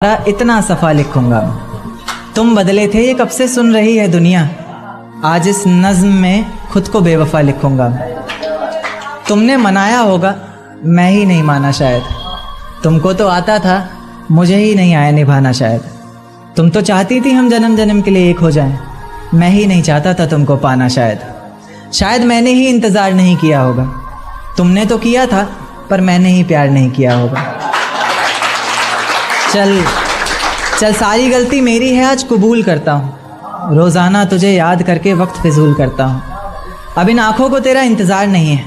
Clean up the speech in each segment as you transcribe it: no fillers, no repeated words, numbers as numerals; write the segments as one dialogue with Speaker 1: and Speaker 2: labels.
Speaker 1: इतना सफ़ा लिखूंगा। तुम बदले थे ये कब से सुन रही है दुनिया, आज इस नज़्म में खुद को बेवफा लिखूंगा। तुमने मनाया होगा मैं ही नहीं माना शायद, तुमको तो आता था मुझे ही नहीं आया निभाना शायद। तुम तो चाहती थी हम जन्म जन्म के लिए एक हो जाएं, मैं ही नहीं चाहता था तुमको पाना शायद मैंने ही इंतज़ार नहीं किया होगा। तुमने तो किया था पर मैंने ही प्यार नहीं किया होगा। चल सारी गलती मेरी है, आज कबूल करता हूँ। रोज़ाना तुझे याद करके वक्त फिजूल करता हूँ। अब इन आँखों को तेरा इंतज़ार नहीं है,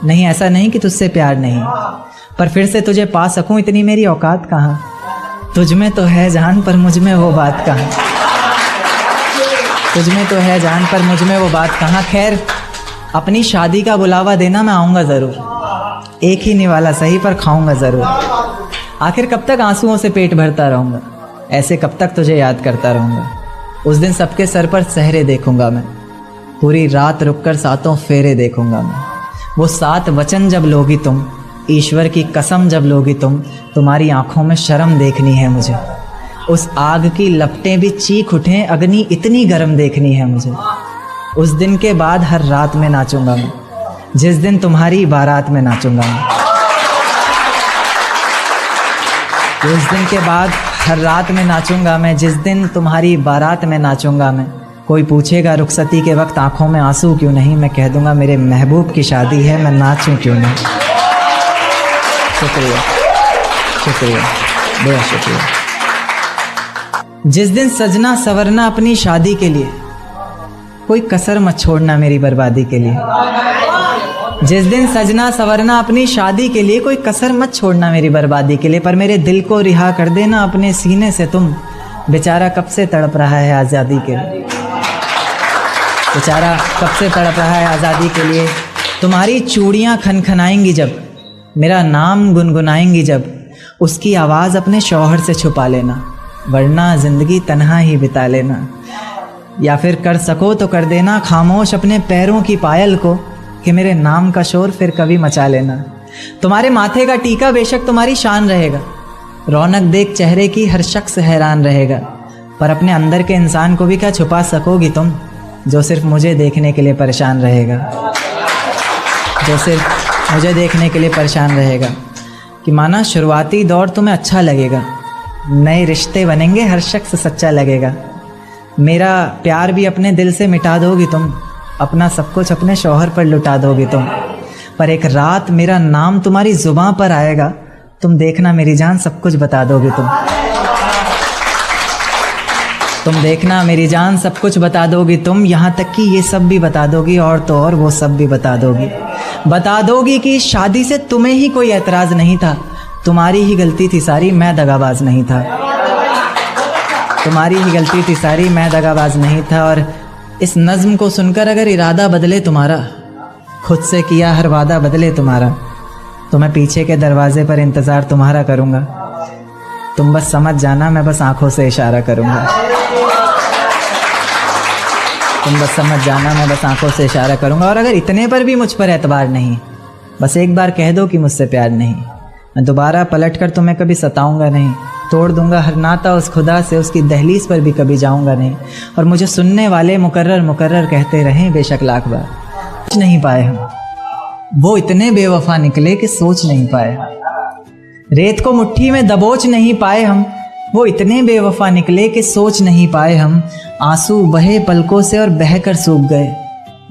Speaker 1: नहीं ऐसा नहीं कि तुझसे प्यार नहीं, पर फिर से तुझे पा सकूँ इतनी मेरी औकात कहाँ। तुझ में तो है जान पर मुझ में वो बात कहाँ, तुझ में तो है जान पर मुझ में वो बात कहाँ। खैर अपनी शादी का बुलावा देना, मैं आऊँगा ज़रूर। एक ही निवाला सही पर खाऊँगा ज़रूर। आखिर कब तक आंसुओं से पेट भरता रहूँगा, ऐसे कब तक तुझे याद करता रहूँगा। उस दिन सबके सर पर सहरे देखूँगा मैं, पूरी रात रुककर सातों फेरे देखूँगा मैं। वो 7 वचन जब लोगी तुम, ईश्वर की कसम जब लोगी तुम, तुम्हारी आँखों में शर्म देखनी है मुझे। उस आग की लपटें भी चीख उठें, अग्नि इतनी गर्म देखनी है मुझे। उस दिन के बाद हर रात में नाचूंगा मैं, जिस दिन तुम्हारी बारात में नाचूंगा मैं। उस दिन के बाद हर रात में नाचूंगा मैं, जिस दिन तुम्हारी बारात में नाचूंगा मैं। कोई पूछेगा रुखसती के वक्त आंखों में आंसू क्यों नहीं, मैं कह दूंगा मेरे महबूब की शादी है, मैं नाचूं क्यों नहीं। शुक्रिया शुक्रिया बहुत शुक्रिया। जिस दिन सजना सवरना अपनी शादी के लिए, कोई कसर मत छोड़ना मेरी बर्बादी के लिए। जिस दिन सजना सवरना अपनी शादी के लिए, कोई कसर मत छोड़ना मेरी बर्बादी के लिए। पर मेरे दिल को रिहा कर देना अपने सीने से तुम, बेचारा कब से तड़प रहा है आज़ादी के लिए। बेचारा कब से तड़प रहा है आज़ादी के लिए। तुम्हारी चूड़ियाँ खनखनाएंगी जब, मेरा नाम गुनगुनाएंगी जब, उसकी आवाज़ अपने शौहर से छुपा लेना, वरना ज़िंदगी तन्हा ही बिता लेना। या फिर कर सको तो कर देना खामोश अपने पैरों की पायल को, कि मेरे नाम का शोर फिर कभी मचा लेना। तुम्हारे माथे का टीका बेशक तुम्हारी शान रहेगा, रौनक देख चेहरे की हर शख्स हैरान रहेगा। पर अपने अंदर के इंसान को भी क्या छुपा सकोगी तुम, जो सिर्फ मुझे देखने के लिए परेशान रहेगा, जो सिर्फ मुझे देखने के लिए परेशान रहेगा। कि माना शुरुआती दौर तुम्हें अच्छा लगेगा, नए रिश्ते बनेंगे हर शख्स सच्चा लगेगा। मेरा प्यार भी अपने दिल से मिटा दोगी तुम, अपना सब कुछ अपने शौहर पर लुटा दोगी तुम। पर एक रात मेरा नाम तुम्हारी ज़ुबान पर आएगा, तुम देखना मेरी जान सब कुछ बता दोगी तुम देखना मेरी जान सब कुछ बता दोगी तुम। यहाँ तक कि ये सब भी बता दोगी, और तो और वो सब भी बता दोगी कि शादी से तुम्हें ही कोई एतराज़ नहीं था, तुम्हारी ही गलती थी सारी, मैं दगाबाज नहीं था। तुम्हारी ही गलती थी सारी, मैं दगाबाज नहीं था। और इस नज़्म को सुनकर अगर इरादा बदले तुम्हारा, खुद से किया हर वादा बदले तुम्हारा, तो मैं पीछे के दरवाजे पर इंतज़ार तुम्हारा करूँगा। तुम बस समझ जाना, मैं बस आँखों से इशारा करूँगा। तुम बस समझ जाना, मैं बस आँखों से इशारा करूँगा। और अगर इतने पर भी मुझ पर एतबार नहीं, बस एक बार कह दो कि मुझसे प्यार नहीं, मैं दोबारा पलट कर तुम्हें कभी सताऊँगा नहीं। तोड़ दूंगा हर नाता उस खुदा से, उसकी दहलीज पर भी कभी जाऊंगा नहीं। और मुझे सुनने वाले मुकर्रर कहते रहें बेशक लाख बार, सोच नहीं पाए हम, वो इतने बेवफा निकले कि सोच नहीं पाए। रेत को मुट्ठी में दबोच नहीं पाए हम, वो इतने बेवफा निकले कि सोच नहीं पाए हम। आंसू बहे पलकों से और बहकर सूख गए,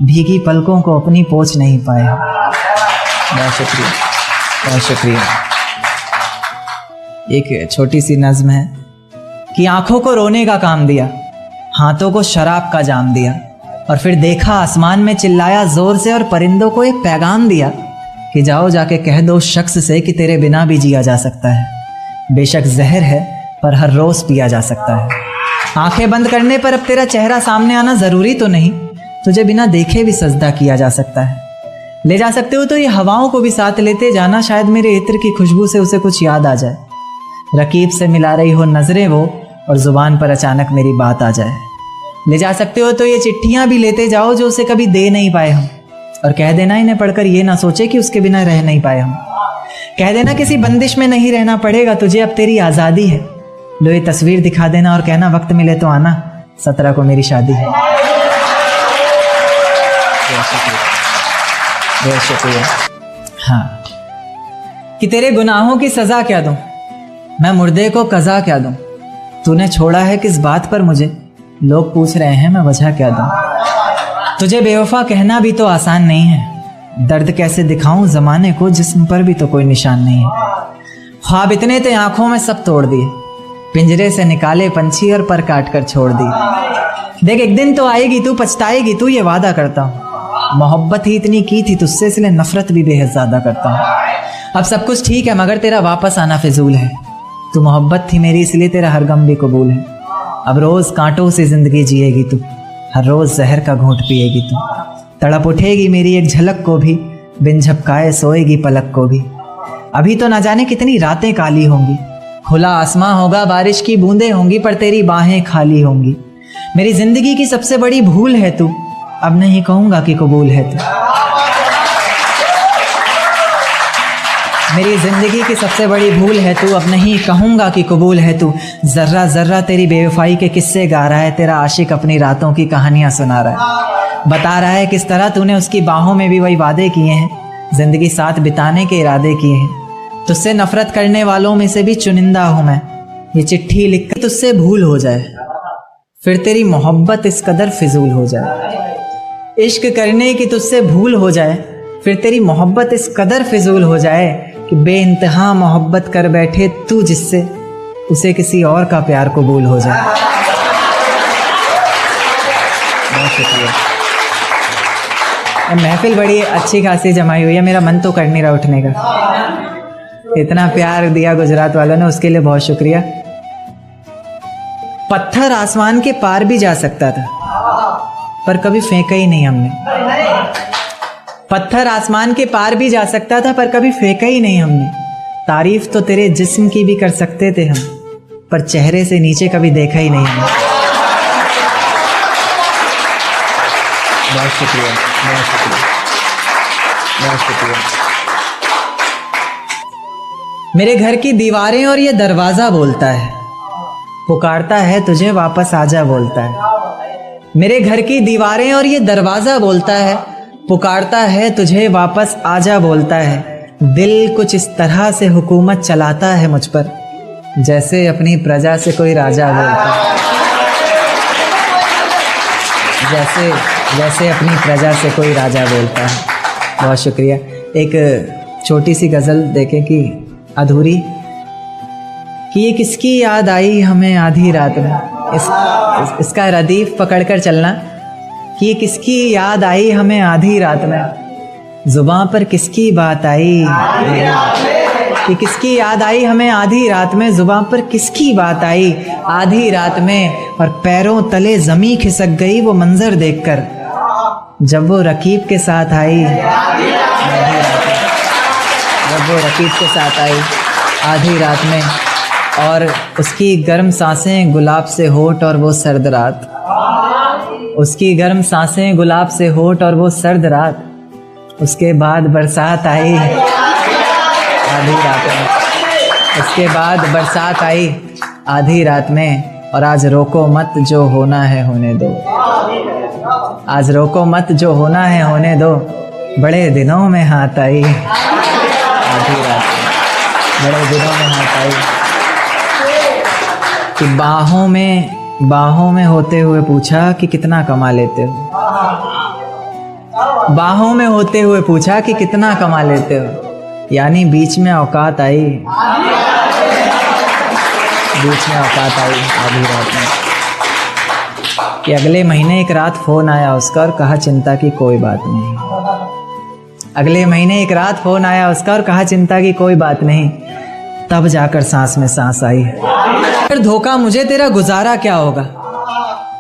Speaker 1: भीगी पलकों को अपनी पोंछ नहीं पाए। बहुत शुक्रिया बहुत शुक्रिया। एक छोटी सी नज़्म है कि आंखों को रोने का काम दिया, हाथों को शराब का जाम दिया, और फिर देखा आसमान में चिल्लाया ज़ोर से और परिंदों को एक पैगाम दिया कि जाओ जाके कह दो उस शख्स से कि तेरे बिना भी जिया जा सकता है। बेशक जहर है पर हर रोज़ पिया जा सकता है। आंखें बंद करने पर अब तेरा चेहरा सामने आना ज़रूरी तो नहीं, तुझे बिना देखे भी सजदा किया जा सकता है। ले जा सकते हो तो ये हवाओं को भी साथ लेते जाना, शायद मेरे इत्र की खुशबू से उसे कुछ याद आ जाए। रकीब से मिला रही हो नजरें वो, और ज़ुबान पर अचानक मेरी बात आ जाए। ले जा सकते हो तो ये चिट्ठियाँ भी लेते जाओ जो उसे कभी दे नहीं पाए हम, और कह देना इन्हें पढ़कर ये ना सोचे कि उसके बिना रह नहीं पाए हम। कह देना किसी बंदिश में नहीं रहना पड़ेगा तुझे, अब तेरी आज़ादी है, लो ये तस्वीर दिखा देना और कहना वक्त मिले तो आना, 17 को मेरी शादी है। बहुत शुक्रिया। हाँ, कि तेरे गुनाहों की सजा क्या दूं, मैं मुर्दे को कज़ा क्या दूं, तूने छोड़ा है किस बात पर मुझे, लोग पूछ रहे हैं मैं वजह क्या दूं। तुझे बेवफा कहना भी तो आसान नहीं है, दर्द कैसे दिखाऊं ज़माने को जिस्म पर भी तो कोई निशान नहीं है। ख्वाब इतने थे आंखों में सब तोड़ दिए, पिंजरे से निकाले पंछी और पर काट कर छोड़ दिए। देख एक दिन तो आएगी तू पछताएगी तू, ये वादा करता हूँ। मोहब्बत ही इतनी की थी तुझसे इसलिए नफरत भी बेहद ज़्यादा करता हूँ। अब सब कुछ ठीक है मगर तेरा वापस आना फिजूल है, तू मोहब्बत थी मेरी इसलिए तेरा हर गम भी कबूल है। अब रोज़ कांटों से ज़िंदगी जिएगी तू, हर रोज़ जहर का घूंट पिएगी तू, तड़प उठेगी मेरी एक झलक को भी, बिन झपकाए सोएगी पलक को भी। अभी तो ना जाने कितनी रातें काली होंगी, खुला आसमां होगा बारिश की बूंदें होंगी, पर तेरी बाहें खाली होंगी। मेरी जिंदगी की सबसे बड़ी भूल है तू, अब नहीं कहूँगा कि कबूल है तू। मेरी जिंदगी की सबसे बड़ी भूल है तू, अब नहीं कहूँगा कि कबूल है तू। जर्रा जर्रा तेरी बेवफाई के किस्से गा रहा है, तेरा आशिक अपनी रातों की कहानियाँ सुना रहा है। बता रहा है किस तरह तूने उसकी बाहों में भी वही वादे किए हैं, जिंदगी साथ बिताने के इरादे किए हैं। तुझसे नफरत करने वालों में से भी चुनिंदा हूँ मैं, ये चिट्ठी लिख कर तुझसे भूल हो जाए, फिर तेरी मोहब्बत इस कदर फिजूल हो जाए। इश्क करने की तुझसे भूल हो जाए, फिर तेरी मोहब्बत इस कदर फिजूल हो जाए कि बेइंतहा मोहब्बत कर बैठे तू जिससे, उसे किसी और का प्यार कबूल हो जाए। बहुत शुक्रिया। महफिल बड़ी अच्छी खासी जमाई हुई है, मेरा मन तो कर नहीं रहा उठने का। इतना प्यार दिया गुजरात वालों ने, उसके लिए बहुत शुक्रिया। पत्थर आसमान के पार भी जा सकता था पर कभी फेंका ही नहीं हमने। पत्थर आसमान के पार भी जा सकता था पर कभी फेंका ही नहीं हमने। तारीफ तो तेरे जिस्म की भी कर सकते थे हम, पर चेहरे से नीचे कभी देखा ही नहीं हमने। बहुत शुक्रिया, बहुत शुक्रिया, बहुत शुक्रिया। मेरे घर की दीवारें और ये दरवाज़ा बोलता है, पुकारता है तुझे वापस आजा बोलता है। मेरे घर की दीवारें और ये दरवाज़ा बोलता है, पुकारता है तुझे वापस आजा बोलता है। दिल कुछ इस तरह से हुकूमत चलाता है मुझ पर, जैसे अपनी प्रजा से कोई राजा बोलता है। जैसे अपनी प्रजा से कोई राजा बोलता है। बहुत शुक्रिया। एक छोटी सी गज़ल देखें कि अधूरी, कि ये किसकी याद आई हमें आधी रात में। इसका रदीफ पकड़ कर चलना, कि ये किसकी याद आई हमें आधी रात में, जुबां पर किसकी बात आई, कि किसकी याद आई हमें आधी रात में, जुबां पर किसकी बात आई आधी रात में, और पैरों तले ज़मीं खिसक गई वो मंजर देखकर, जब वो रकीब के साथ आई जब वो रकीब के साथ आई आधी रात में, और उसकी गर्म सांसें गुलाब से होठ और वो सर्द रात, उसकी गर्म सांसें गुलाब से होठ और वो सर्द रात, उसके बाद बरसात आई आधी रात में, उसके बाद बरसात आई आधी रात में, और आज रोको मत जो होना है होने दो, आज रोको मत जो होना है होने दो, बड़े दिनों में हाथ आई आधी रात में, बड़े दिनों में हाथ आई, कि बाहों में होते हुए पूछा कि कितना कमा लेते हो, बाहों में होते हुए पूछा कि कितना कमा लेते हो, यानी बीच में औकात आई, बीच में औकात आई आधी रात में, कि अगले महीने एक रात फ़ोन आया उसका और कहा चिंता की कोई बात नहीं, अगले महीने एक रात फ़ोन आया उसका और कहा चिंता की कोई बात नहीं, तब जाकर सांस में सांस आई। फिर धोखा मुझे तेरा गुजारा क्या होगा,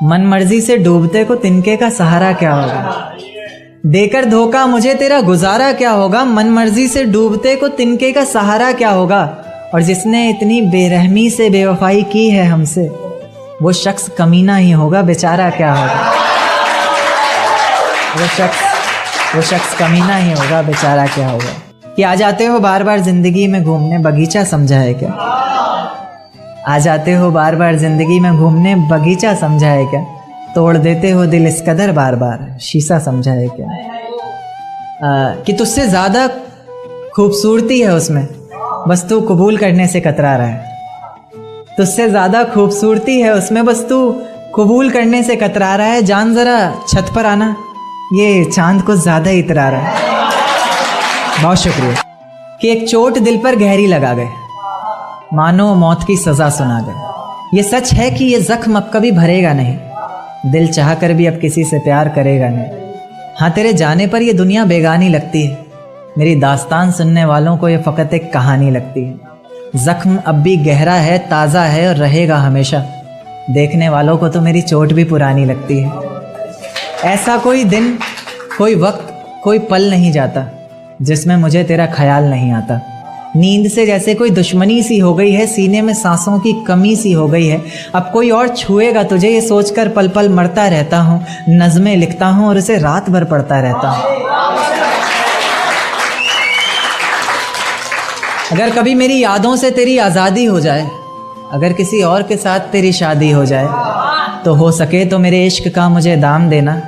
Speaker 1: मन मर्जी से डूबते को तिनके का सहारा क्या होगा, देकर धोखा मुझे तेरा गुजारा क्या होगा, मन मर्जी से डूबते को तिनके का सहारा क्या होगा, और जिसने इतनी बेरहमी से बेवफाई की है हमसे, वो शख्स कमीना ही होगा, बेचारा क्या होगा, वो शख्स कमीना ही होगा, बेचारा क्या होगा। कि आ जाते हो बार बार जिंदगी में घूमने, बगीचा समझा है क्या, आ जाते हो बार बार ज़िंदगी में घूमने, बगीचा समझा है क्या? तोड़ देते हो दिल इस कदर बार बार, शीशा समझा है क्या? कि तुझसे ज़्यादा खूबसूरती है उसमें, बस तू कबूल करने से कतरा रहा है। तुझसे ज़्यादा खूबसूरती है उसमें, बस तू कबूल करने से कतरा रहा है। जान ज़रा छत पर आना, ये चांद को ज़्यादा ही इतरा रहा है। बहुत शुक्रिया। कि एक चोट दिल पर गहरी लगा गए, मानो मौत की सज़ा सुना गए। ये सच है कि ये ज़ख्म अब कभी भरेगा नहीं, दिल चाह कर भी अब किसी से प्यार करेगा नहीं। हाँ, तेरे जाने पर ये दुनिया बेगानी लगती है, मेरी दास्तान सुनने वालों को ये फ़कत एक कहानी लगती है। ज़ख्म अब भी गहरा है, ताज़ा है और रहेगा हमेशा, देखने वालों को तो मेरी चोट भी पुरानी लगती है। ऐसा कोई दिन, कोई वक्त, कोई पल नहीं जाता जिसमें मुझे तेरा ख्याल नहीं आता। नींद से जैसे कोई दुश्मनी सी हो गई है, सीने में सांसों की कमी सी हो गई है। अब कोई और छुएगा तुझे ये सोचकर पल पल मरता रहता हूँ। नज़में लिखता हूँ और उसे रात भर पढ़ता रहता हूँ। अगर कभी मेरी यादों से तेरी आज़ादी हो जाए, अगर किसी और के साथ तेरी शादी हो जाए, तो हो सके तो मेरे इश्क का मुझे दाम देना,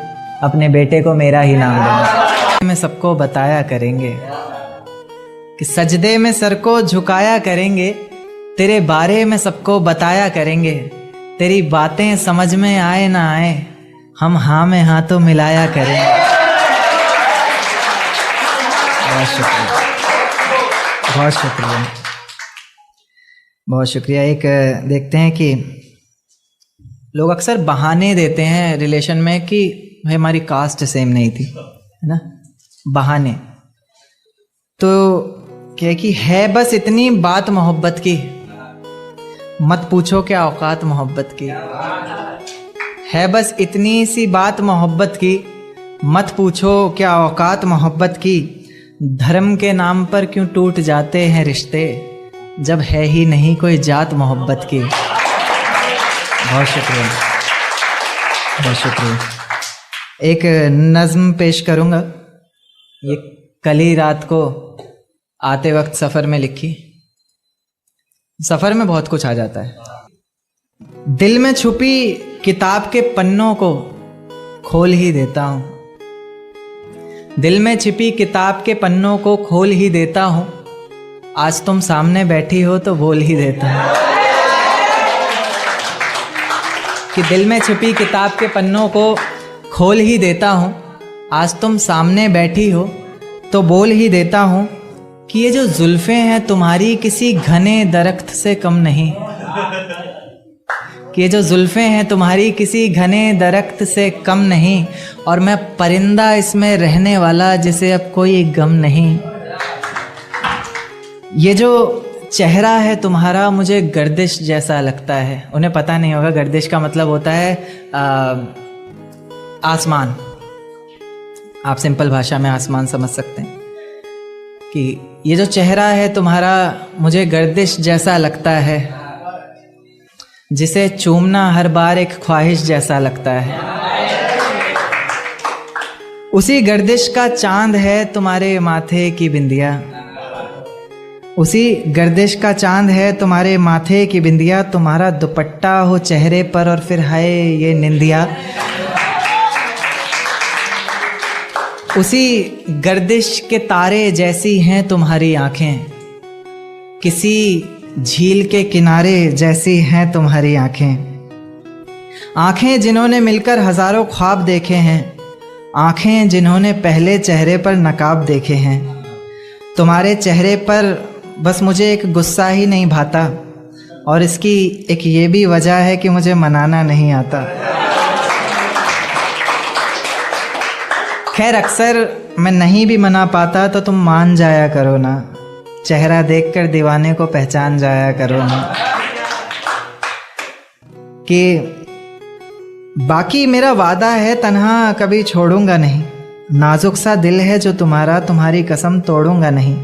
Speaker 1: अपने बेटे को मेरा ही नाम देना। में सबको बताया करेंगे कि सजदे में सर को झुकाया करेंगे, तेरे बारे में सबको बताया करेंगे। तेरी बातें समझ में आए ना आए, हम हाँ में हाँ तो मिलाया करेंगे। बहुत शुक्रिया, बहुत शुक्रिया, बहुत शुक्रिया। एक देखते हैं कि लोग अक्सर बहाने देते हैं रिलेशन में कि भाई हमारी कास्ट सेम नहीं थी, है ना, बहाने। तो क्या कि है बस इतनी बात मोहब्बत की, मत पूछो क्या औकात मोहब्बत की। है बस इतनी सी बात मोहब्बत की, मत पूछो क्या औकात मोहब्बत की। धर्म के नाम पर क्यों टूट जाते हैं रिश्ते, जब है ही नहीं कोई जात मोहब्बत की। बहुत शुक्रिया, बहुत शुक्रिया। एक नज़्म पेश करूँगा, ये कल ही रात को आते वक्त सफ़र में लिखी। सफ़र में बहुत कुछ आ जाता है। दिल में छुपी किताब के पन्नों को खोल ही देता हूँ, दिल में छिपी किताब के पन्नों को खोल ही देता हूँ। आज तुम सामने बैठी हो तो बोल ही देता हूँ। कि दिल में छिपी किताब के पन्नों को खोल ही देता हूँ, आज तुम सामने बैठी हो तो बोल ही देता हूँ। कि ये जो जुल्फ़ें हैं तुम्हारी किसी घने दरख्त से कम नहीं, कि ये जो जुल्फ़ें हैं तुम्हारी किसी घने दरख्त से कम नहीं, और मैं परिंदा इसमें रहने वाला जिसे अब कोई गम नहीं। ये जो चेहरा है तुम्हारा मुझे गर्दिश जैसा लगता है। उन्हें पता नहीं होगा गर्दिश का मतलब होता है आसमान। आप सिंपल भाषा में आसमान समझ सकते हैं। कि ये जो चेहरा है तुम्हारा मुझे गर्दिश जैसा लगता है, जिसे चूमना हर बार एक ख्वाहिश जैसा लगता है। उसी गर्दिश का चांद है तुम्हारे माथे की बिंदिया, उसी गर्दिश का चांद है तुम्हारे माथे की बिंदिया। तुम्हारा दुपट्टा हो चेहरे पर और फिर हाय ये निंदिया। उसी गर्दिश के तारे जैसी हैं तुम्हारी आंखें, किसी झील के किनारे जैसी हैं तुम्हारी आंखें। आंखें जिन्होंने मिलकर हजारों ख्वाब देखे हैं, आंखें जिन्होंने पहले चेहरे पर नकाब देखे हैं। तुम्हारे चेहरे पर बस मुझे एक गुस्सा ही नहीं भाता, और इसकी एक ये भी वजह है कि मुझे मनाना नहीं आता। खैर अक्सर मैं नहीं भी मना पाता तो तुम मान जाया करो ना, चेहरा देखकर दीवाने को पहचान जाया करो ना। कि बाकी मेरा वादा है तन्हा कभी छोड़ूंगा नहीं, नाजुक सा दिल है जो तुम्हारा तुम्हारी कसम तोड़ूंगा नहीं।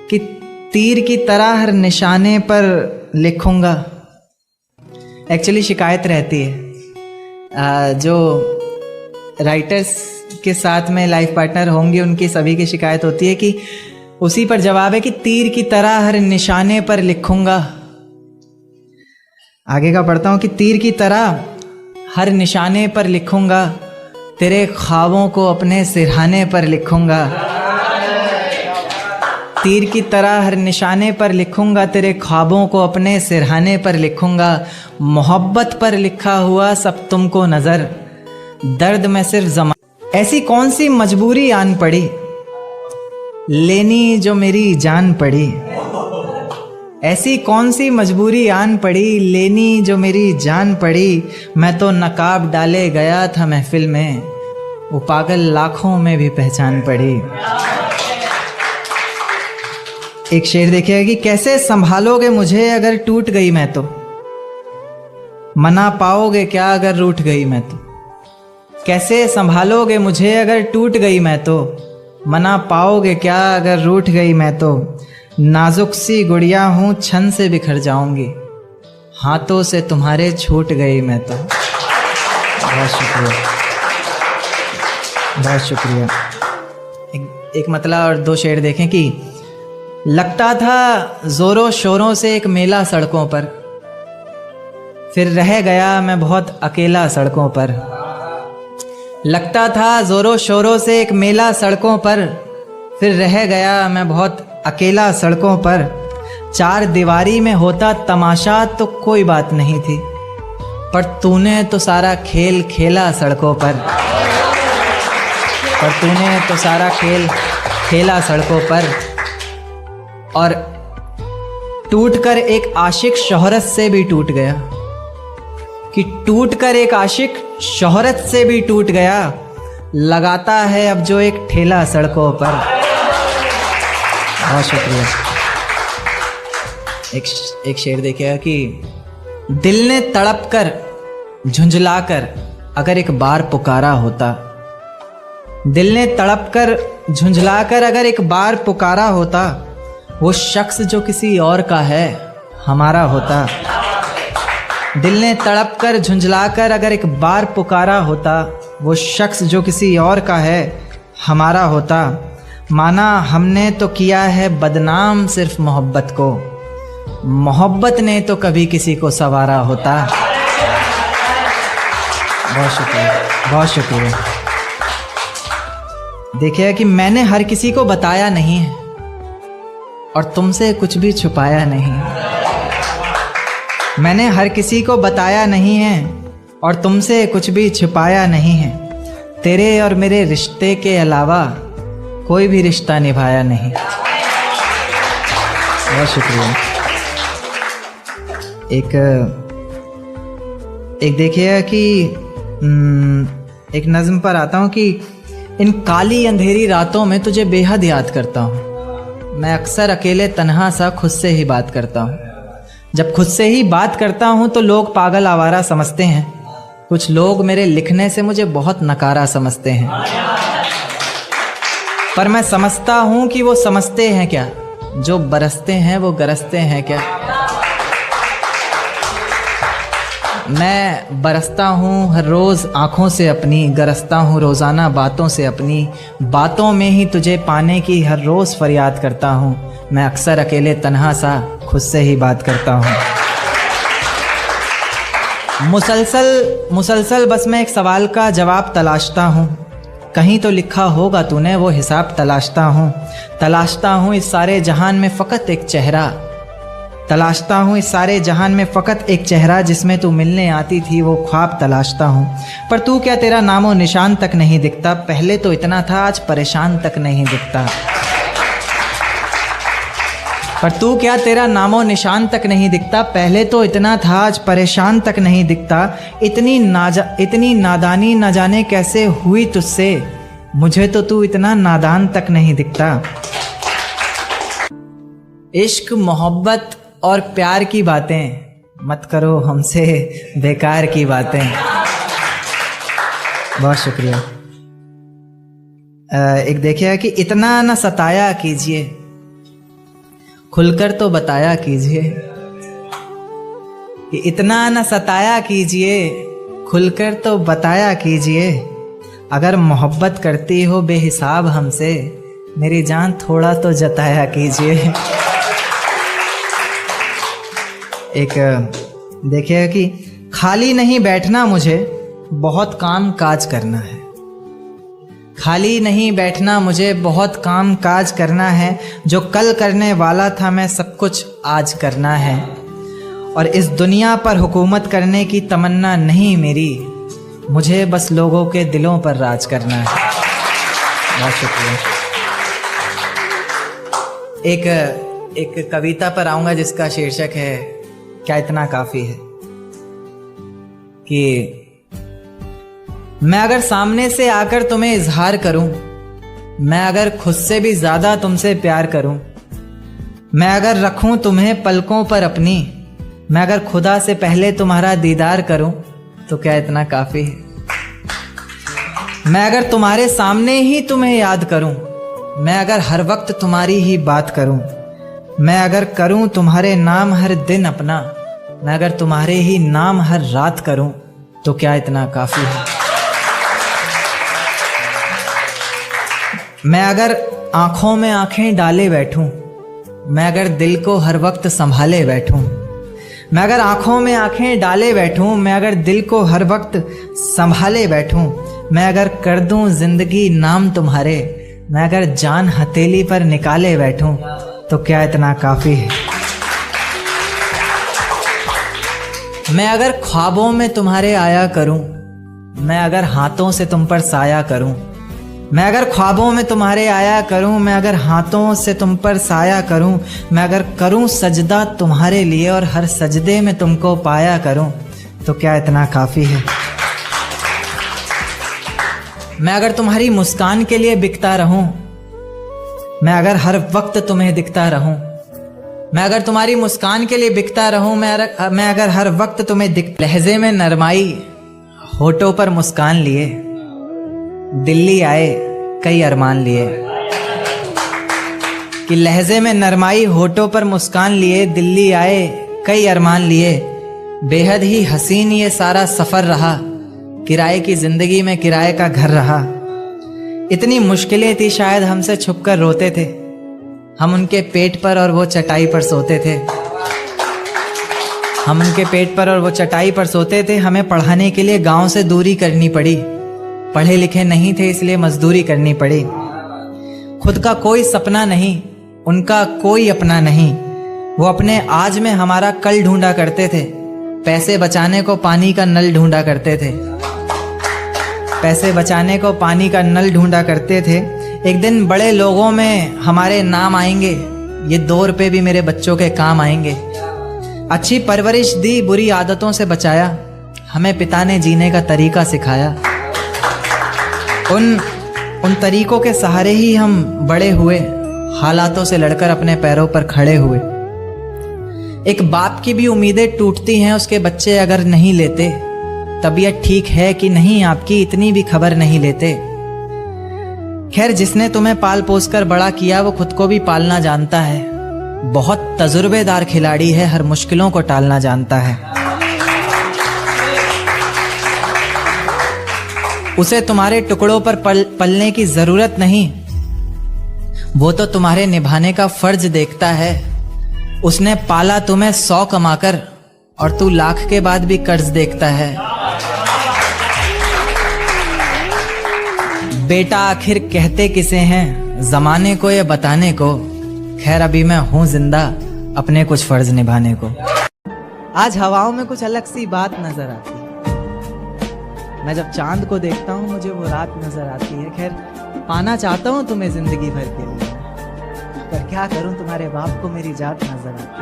Speaker 1: कि तीर की तरह हर निशाने पर लिखूंगा। एक्चुअली शिकायत रहती है जो राइटर्स के साथ में लाइफ पार्टनर होंगे उनकी सभी की शिकायत होती है कि उसी पर जवाब है कि तीर की तरह हर निशाने पर लिखूंगा, आगे का पढ़ता हूँ कि तीर की तरह हर निशाने पर लिखूंगा, तेरे ख्वाबों को अपने सिरहाने पर लिखूंगा। तीर की तरह हर निशाने पर लिखूंगा, तेरे ख्वाबों को अपने सिरहाने पर लिखूंगा। मोहब्बत पर लिखा हुआ सब तुमको नज़र, दर्द में सिर्फ जमा। ऐसी कौन सी मजबूरी आन पड़ी, लेनी जो मेरी जान पड़ी। ऐसी कौन सी मजबूरी आन पड़ी, लेनी जो मेरी जान पड़ी। मैं तो नकाब डाले गया था महफिल में, वो पागल लाखों में भी पहचान पड़ी। एक शेर देखिएगा कि कैसे संभालोगे मुझे अगर टूट गई मैं तो, मना पाओगे क्या अगर रूठ गई मैं तो। कैसे संभालोगे मुझे अगर टूट गई मैं तो, मना पाओगे क्या अगर रूठ गई मैं तो। नाजुक सी गुड़िया हूँ छन से बिखर जाऊंगी, हाथों से तुम्हारे छूट गई मैं तो। बहुत शुक्रिया, बहुत शुक्रिया। एक मतलब और दो शेर देखें कि लगता था जोरों शोरों से एक मेला सड़कों पर, फिर रह गया मैं बहुत अकेला सड़कों पर। लगता था जोरों शोरों से एक मेला सड़कों पर, फिर रह गया मैं बहुत अकेला सड़कों पर। चार दीवारी में होता तमाशा तो कोई बात नहीं थी, पर तूने तो सारा खेल खेला सड़कों पर। पर तूने तो सारा खेल खेला सड़कों पर। और टूटकर एक आशिक शोहरत से भी टूट गया, कि टूटकर एक आशिक शोहरत से भी टूट गया। लगाता है अब जो एक ठेला सड़कों पर। बहुत शुक्रिया। एक शेर देखिएगा कि दिल ने तड़प कर झुंझला कर अगर एक बार पुकारा होता। दिल ने तड़प कर झुंझला कर अगर एक बार पुकारा होता, वो शख्स जो किसी और का है हमारा होता। दिल ने तड़प कर झुंझला कर अगर एक बार पुकारा होता, वो शख्स जो किसी और का है हमारा होता। माना हमने तो किया है बदनाम सिर्फ मोहब्बत को, मोहब्बत ने तो कभी किसी को संवारा होता। बहुत शुक्रिया, बहुत शुक्रिया। देखिए कि मैंने हर किसी को बताया नहीं है और तुमसे कुछ भी छुपाया नहीं। मैंने हर किसी को बताया नहीं है और तुमसे कुछ भी छुपाया नहीं है। तेरे और मेरे रिश्ते के अलावा कोई भी रिश्ता निभाया नहीं। बहुत शुक्रिया। एक देखिएगा कि एक नज़्म पर आता हूँ कि इन काली अंधेरी रातों में तुझे बेहद याद करता हूँ। मैं अक्सर अकेले तन्हा सा खुद से ही बात करता हूँ। जब खुद से ही बात करता हूँ तो लोग पागल आवारा समझते हैं। कुछ लोग मेरे लिखने से मुझे बहुत नकारा समझते हैं, पर मैं समझता हूँ कि वो समझते हैं क्या, जो बरसते हैं वो गरजते हैं क्या। मैं बरसता हूँ हर रोज़ आँखों से अपनी, गरजता हूँ रोज़ाना बातों से अपनी। बातों में ही तुझे पाने की हर रोज़ फरियाद करता हूँ। मैं अक्सर अकेले तन्हा सा खुद से ही बात करता हूँ। मुसलसल बस मैं एक सवाल का जवाब तलाशता हूँ। कहीं तो लिखा होगा तूने वो हिसाब तलाशता हूँ इस सारे जहान में फ़कत एक चेहरा। तलाशता हूँ इस सारे जहान में फ़कत एक चेहरा, जिसमें तू मिलने आती थी वो ख्वाब तलाशता हूँ। पर तू क्या तेरा नामो निशान तक नहीं दिखता, पहले तो इतना था आज परेशान तक नहीं दिखता। पर तू क्या तेरा नामो निशान तक नहीं दिखता, पहले तो इतना था आज परेशान तक नहीं दिखता। इतनी नादानी न जाने कैसे हुई तुझसे, मुझे तो तू इतना नादान तक नहीं दिखता। इश्क मोहब्बत और प्यार की बातें मत करो हमसे बेकार की बातें। बहुत शुक्रिया। एक देखिए कि इतना न सताया कीजिए, खुलकर तो बताया कीजिए। कि इतना न सताया कीजिए, खुलकर तो बताया कीजिए। अगर मोहब्बत करती हो बेहिसाब हमसे, मेरी जान थोड़ा तो जताया कीजिए। देखिए कि खाली नहीं बैठना, मुझे बहुत काम काज करना है। खाली नहीं बैठना, मुझे बहुत काम काज करना है। जो कल करने वाला था मैं सब कुछ आज करना है। और इस दुनिया पर हुकूमत करने की तमन्ना नहीं मेरी, मुझे बस लोगों के दिलों पर राज करना है। बहुत शुक्रिया। एक कविता पर आऊँगा जिसका शीर्षक है क्या इतना काफ़ी है। कि मैं अगर सामने से आकर तुम्हें इजहार करूं, मैं अगर खुद से भी ज्यादा तुमसे प्यार करूं, मैं अगर रखूं तुम्हें पलकों पर अपनी, मैं अगर खुदा से पहले तुम्हारा दीदार करूं, तो क्या इतना काफी है। मैं अगर तुम्हारे सामने ही तुम्हें याद करूं, मैं अगर हर वक्त तुम्हारी ही बात करूं, मैं अगर करूं तुम्हारे नाम हर दिन अपना, मैं अगर तुम्हारे ही नाम हर रात करूं, तो क्या इतना काफी है। मैं अगर आंखों में आंखें डाले बैठूं, मैं अगर दिल को हर वक्त संभाले बैठूं, मैं अगर आंखों में आंखें डाले बैठूं, मैं अगर दिल को हर वक्त संभाले बैठूं, मैं अगर कर दूं जिंदगी नाम तुम्हारे, मैं अगर जान हथेली पर निकाले बैठूं, तो क्या इतना काफी है। मैं अगर ख्वाबों में तुम्हारे आया करूं, मैं अगर हाथों से तुम पर साया करूं, मैं अगर ख्वाबों में तुम्हारे आया करूं, मैं अगर हाथों से तुम पर साया करूं, मैं अगर करूं सजदा तुम्हारे लिए और हर सजदे में तुमको पाया करूं, तो क्या इतना काफ़ी है। मैं अगर तुम्हारी मुस्कान के लिए बिकता रहूं, मैं अगर हर वक्त तुम्हें दिखता रहूं, मैं अगर तुम्हारी मुस्कान के लिए बिकता रहूं, मैं अगर हर वक्त तुम्हें लहजे में नरमाई, होठों पर मुस्कान लिए, दिल्ली आए कई अरमान लिए। कि लहजे में नरमाई, होठों पर मुस्कान लिए, दिल्ली आए कई अरमान लिए। बेहद ही हसीन ये सारा सफर रहा, किराए की जिंदगी में किराए का घर रहा। इतनी मुश्किलें थी शायद हमसे छुपकर रोते थे, हम उनके पेट पर और वो चटाई पर सोते थे। हम उनके पेट पर और वो चटाई पर सोते थे। हमें पढ़ाने के लिए गांव से दूरी करनी पड़ी, पढ़े लिखे नहीं थे इसलिए मजदूरी करनी पड़ी। खुद का कोई सपना नहीं, उनका कोई अपना नहीं। वो अपने आज में हमारा कल ढूंढा करते थे, पैसे बचाने को पानी का नल ढूंढा करते थे। पैसे बचाने को पानी का नल ढूंढा करते थे। एक दिन बड़े लोगों में हमारे नाम आएंगे, ये 2 रुपए भी मेरे बच्चों के काम आएंगे। अच्छी परवरिश दी, बुरी आदतों से बचाया, हमें पिता ने जीने का तरीका सिखाया। उन तरीकों के सहारे ही हम बड़े हुए, हालातों से लड़कर अपने पैरों पर खड़े हुए। एक बाप की भी उम्मीदें टूटती हैं उसके बच्चे अगर नहीं लेते। तबीयत ठीक है कि नहीं आपकी इतनी भी खबर नहीं लेते। खैर, जिसने तुम्हें पाल पोस कर बड़ा किया वो खुद को भी पालना जानता है। बहुत तजुर्बेदार खिलाड़ी है, हर मुश्किलों को टालना जानता है। उसे तुम्हारे टुकड़ों पर पलने की जरूरत नहीं, वो तो तुम्हारे निभाने का फर्ज देखता है। उसने पाला तुम्हें 100 कमाकर और तू लाख के बाद भी कर्ज देखता है। बेटा आखिर कहते किसे हैं, जमाने को या बताने को। खैर अभी मैं हूं जिंदा अपने कुछ फर्ज निभाने को। आज हवाओं में कुछ अलग सी बात नजर आती है। मैं जब चांद को देखता हूँ मुझे वो रात नजर आती है। खैर पाना चाहता हूँ तुम्हें जिंदगी भर के लिए, पर क्या करूँ तुम्हारे बाप को मेरी जात नजर आती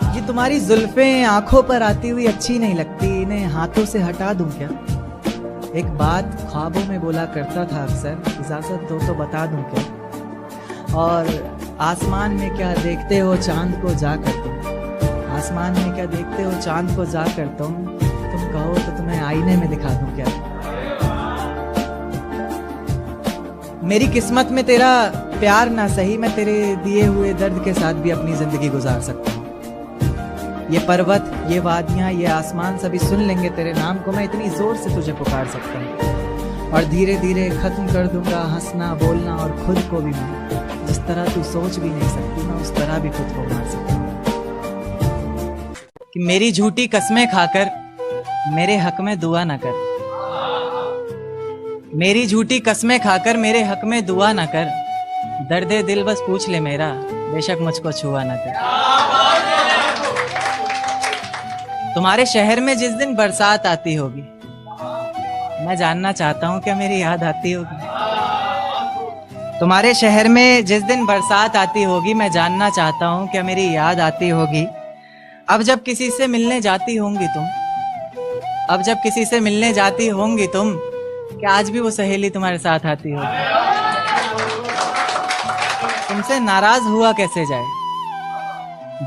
Speaker 1: है। ये तुम्हारी जुल्फें आंखों पर आती हुई अच्छी नहीं लगती, इन्हें हाथों से हटा दूं क्या। एक बात ख्वाबों में बोला करता था अक्सर, इजाजत दो तो बता दूं क्या। और आसमान में क्या देखते हो चांद को जा कर तुम, आसमान में क्या देखते हो चांद को जा कर तुम कहो तो तुम्हें आईने में दिखा दूं क्या। मेरी किस्मत में तेरा प्यार ना सही, मैं तेरे दिए हुए दर्द के साथ भी अपनी जिंदगी गुजार सकता हूँ। ये पर्वत, ये वादियाँ, ये आसमान सभी सुन लेंगे तेरे नाम को। मैं इतनी जोर से तुझे पुकार सकता हूँ और धीरे धीरे खत्म कर दूंगा हंसना बोलना और खुद को भी मैं। जिस तरह तू सोच भी नहीं सकती मैं उस तरह भी खुद को मार सकता हूँ। कि मेरी झूठी कस्में खाकर मेरे हक में दुआ न कर, मेरी झूठी कस्में खाकर मेरे हक में दुआ न कर, दर्दे दिल बस पूछ ले मेरा, बेशक मुझको छुआ न कर। तुम्हारे शहर में जिस दिन बरसात आती होगी, मैं जानना चाहता हूं क्या मेरी याद आती होगी। तुम्हारे शहर में जिस दिन बरसात आती होगी, मैं जानना चाहता हूं क्या मेरी याद आती होगी। अब जब किसी से मिलने जाती होंगी तुम, अब जब किसी से मिलने जाती होंगी तुम, क्या आज भी वो सहेली तुम्हारे साथ आती होगी। तुमसे नाराज हुआ कैसे जाए,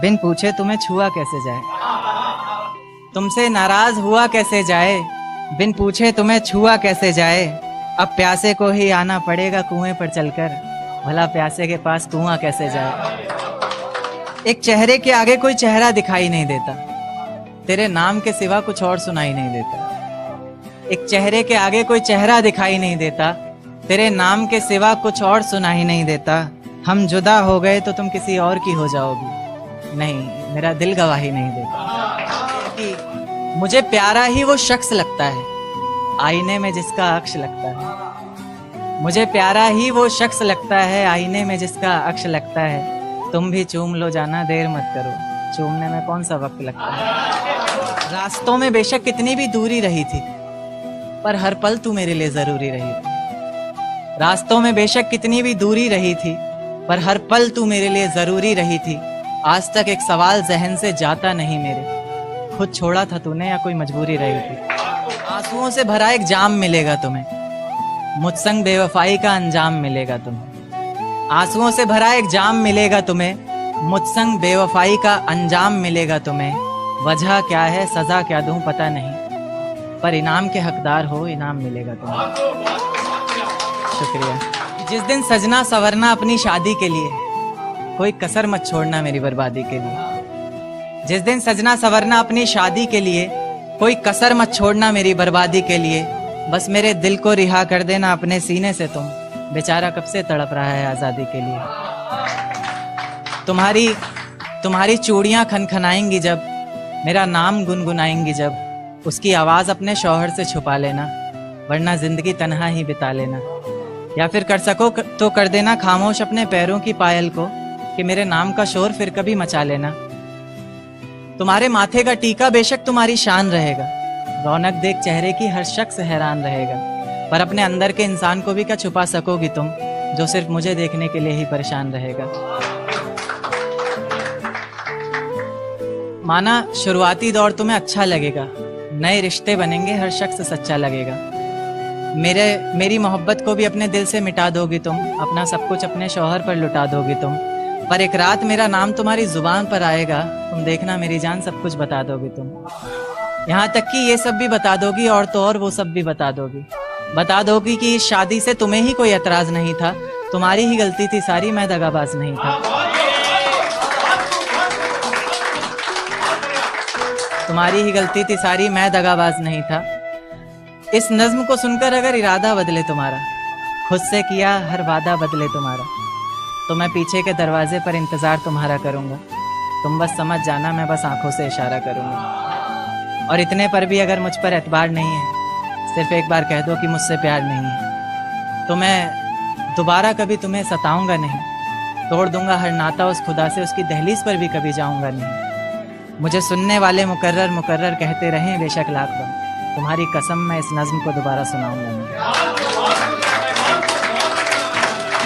Speaker 1: बिन पूछे तुम्हें छुआ कैसे जाए। तुमसे नाराज हुआ कैसे जाए, बिन पूछे तुम्हें छुआ कैसे जाए। अब प्यासे को ही आना पड़ेगा कुएं पर चलकर, भला प्यासे के पास कुआं कैसे जाए। एक चेहरे के आगे कोई चेहरा दिखाई नहीं देता, तेरे नाम के सिवा कुछ और सुनाई नहीं देता। एक चेहरे के आगे कोई चेहरा दिखाई नहीं देता, तेरे नाम के सिवा कुछ और सुनाई नहीं देता। हम जुदा हो गए तो तुम किसी और की हो जाओगी, नहीं मेरा दिल गवाही नहीं देता। कि मुझे प्यारा ही वो शख्स लगता है, आईने में जिसका अक्ष लगता है। मुझे प्यारा ही वो शख्स लगता है, आईने में जिसका अक्ष लगता है। तुम भी चूम लो जाना, देर मत करो, चूमने में कौन सा वक्त लगता है। रास्तों में बेशक कितनी भी दूरी रही थी, पर हर पल तू मेरे लिए जरूरी रही थी। रास्तों में बेशक कितनी भी दूरी रही थी, पर हर पल तू मेरे लिए जरूरी रही थी। आज तक एक सवाल जहन से जाता नहीं मेरे, खुद छोड़ा था तूने या कोई मजबूरी रही थी। आंसुओं से भरा एक जाम मिलेगा तुम्हें, मुझ संग बेवफाई का अंजाम मिलेगा तुम्हें। आंसुओं से भरा एक जाम मिलेगा तुम्हें, मुझ संग बेवफाई का अंजाम मिलेगा तुम्हें। वजह क्या है सजा क्या दूं पता नहीं, पर इनाम के हकदार हो इनाम मिलेगा तुम्हें। शुक्रिया। जिस दिन सजना संवरना अपनी शादी के लिए, कोई कसर मत छोड़ना मेरी बर्बादी के लिए। जिस दिन सजना संवरना अपनी शादी के लिए, कोई कसर मत छोड़ना मेरी बर्बादी के लिए। बस मेरे दिल को रिहा कर देना अपने सीने से तुम, बेचारा कब से तड़प रहा है आज़ादी के लिए। तुम्हारी चूड़ियाँ खनखनाएंगी जब, मेरा नाम गुनगुनाएंगी जब, उसकी आवाज़ अपने शौहर से छुपा लेना, वरना जिंदगी तन्हा ही बिता लेना। या फिर कर सको तो कर देना खामोश अपने पैरों की पायल को, कि मेरे नाम का शोर फिर कभी मचा लेना। तुम्हारे माथे का टीका बेशक तुम्हारी शान रहेगा, रौनक देख चेहरे की हर शख्स हैरान रहेगा, पर अपने अंदर के इंसान को भी क्या छुपा सकोगी तुम, जो सिर्फ मुझे देखने के लिए ही परेशान रहेगा। माना शुरुआती दौर तुम्हें अच्छा लगेगा, नए रिश्ते बनेंगे हर शख्स सच्चा लगेगा। मेरी मोहब्बत को भी अपने दिल से मिटा दोगी तुम, अपना सब कुछ अपने शौहर पर लुटा दोगी तुम। पर एक रात मेरा नाम तुम्हारी जुबान पर आएगा, तुम देखना मेरी जान सब कुछ बता दोगी तुम। यहाँ तक कि ये सब भी बता दोगी और तो और वो सब भी बता दोगी। बता दोगी कि इस शादी से तुम्हें ही कोई एतराज नहीं था, तुम्हारी ही गलती थी सारी, मैं दगाबाज नहीं था। तुम्हारी ही गलती थी सारी, मैं दगाबाज नहीं था। इस नज्म को सुनकर अगर इरादा बदले तुम्हारा, खुद से किया हर वादा बदले तुम्हारा, तो मैं पीछे के दरवाजे पर इंतजार तुम्हारा करूंगा। तुम बस समझ जाना, मैं बस आंखों से इशारा करूंगा। और इतने पर भी अगर मुझ पर एतबार नहीं है, सिर्फ एक बार कह दो कि मुझसे प्यार नहीं है, तो मैं दोबारा कभी तुम्हें सताऊंगा नहीं, तोड़ दूंगा हर नाता उस खुदा से, उसकी दहलीज पर भी कभी जाऊंगा नहीं। मुझे सुनने वाले मुकर्रर मुकर्रर कहते रहें बेशक लाख बार, तुम्हारी कसम मैं इस नज्म को दोबारा सुनाऊंगा नहीं।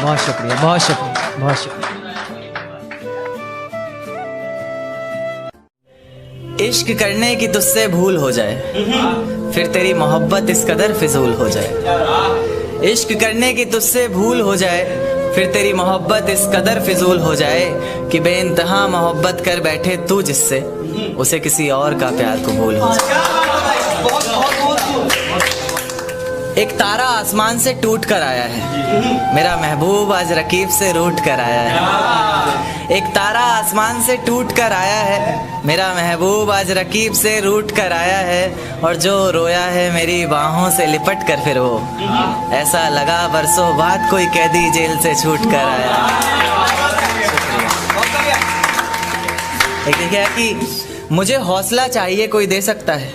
Speaker 1: बहुत शुक्रिया, बहुत शुक्रिया, बहुत शुक्रिया। इश्क करने की तुझसे भूल हो जाए, फिर तेरी मोहब्बत इस कदर फिजूल हो जाए। इश्क करने की तुझसे भूल हो जाए, फिर तेरी मोहब्बत इस कदर फिजूल हो जाए, कि बेइंतहा मोहब्बत कर बैठे तू जिससे, उसे किसी और का प्यार कबूल हो जाए। एक तारा आसमान से टूट कर आया है, मेरा महबूब आज रकीब से रूठ कर आया है। एक तारा आसमान से टूट कर आया है, मेरा महबूब आज रकीब से रूठ कर आया है। और जो रोया है मेरी बाहों से लिपट कर, फिर वो ऐसा लगा बरसों बाद कोई कैदी जेल से छूट कर आया। एक देखिए कि मुझे हौसला चाहिए कोई दे सकता है,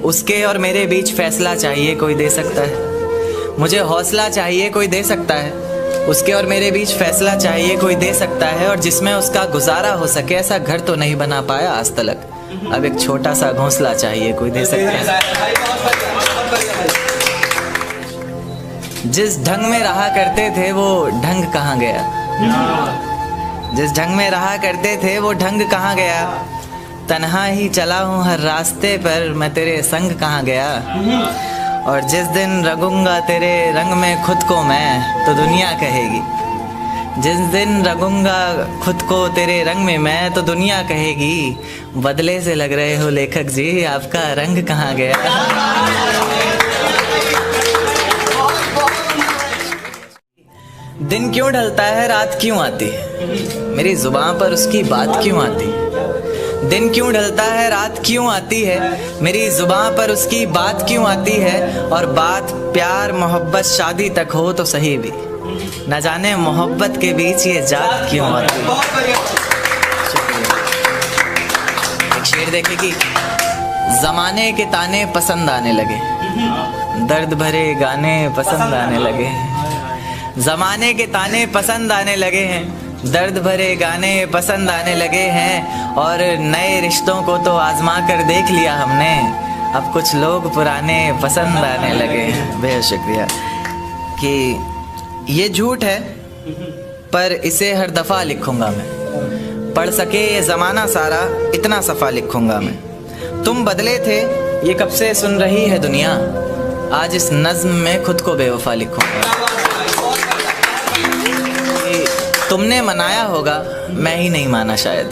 Speaker 1: उसके और मेरे बीच फैसला चाहिए कोई दे सकता है। मुझे हौसला चाहिए कोई दे सकता है, उसके और मेरे बीच फैसला चाहिए कोई दे सकता है। और जिसमें उसका गुजारा हो सके, ऐसा घर तो नहीं बना पाया आज तलक, अब एक छोटा सा घोंसला चाहिए कोई दे सकता है। जिस ढंग में रहा करते थे वो ढंग कहाँ गया, जिस ढंग में रहा करते थे वो ढंग कहाँ गया। तन्हा ही चला हूँ हर रास्ते पर, मैं तेरे संग कहाँ गया। और जिस दिन रंगूंगा तेरे रंग में खुद को मैं, तो दुनिया कहेगी, जिस दिन रंगूंगा खुद को तेरे रंग में मैं, तो दुनिया कहेगी बदले से लग रहे हो लेखक जी, आपका रंग कहाँ गया। दिन क्यों ढलता है रात क्यों आती है, मेरी जुबान पर उसकी बात क्यों आती है। दिन क्यों ढलता है रात क्यों आती है, मेरी जुबान पर उसकी बात क्यों आती है। और बात प्यार मोहब्बत शादी तक हो तो सही भी, न जाने मोहब्बत के बीच ये जात क्यों आती है। एक शेर देखे कि जमाने के ताने पसंद आने लगे, दर्द भरे गाने पसंद आने लगे। जमाने के ताने पसंद आने लगे हैं, दर्द भरे गाने पसंद आने लगे हैं। और नए रिश्तों को तो आजमा कर देख लिया हमने, अब कुछ लोग पुराने पसंद आने लगे हैं। बेहद शुक्रिया। कि ये झूठ है पर इसे हर दफ़ा लिखूंगा मैं, पढ़ सके ये ज़माना सारा इतना सफ़ा लिखूंगा मैं। तुम बदले थे ये कब से सुन रही है दुनिया, आज इस नज़्म में खुद को बेवफा लिखूंगा। तुमने मनाया होगा मैं ही नहीं माना शायद,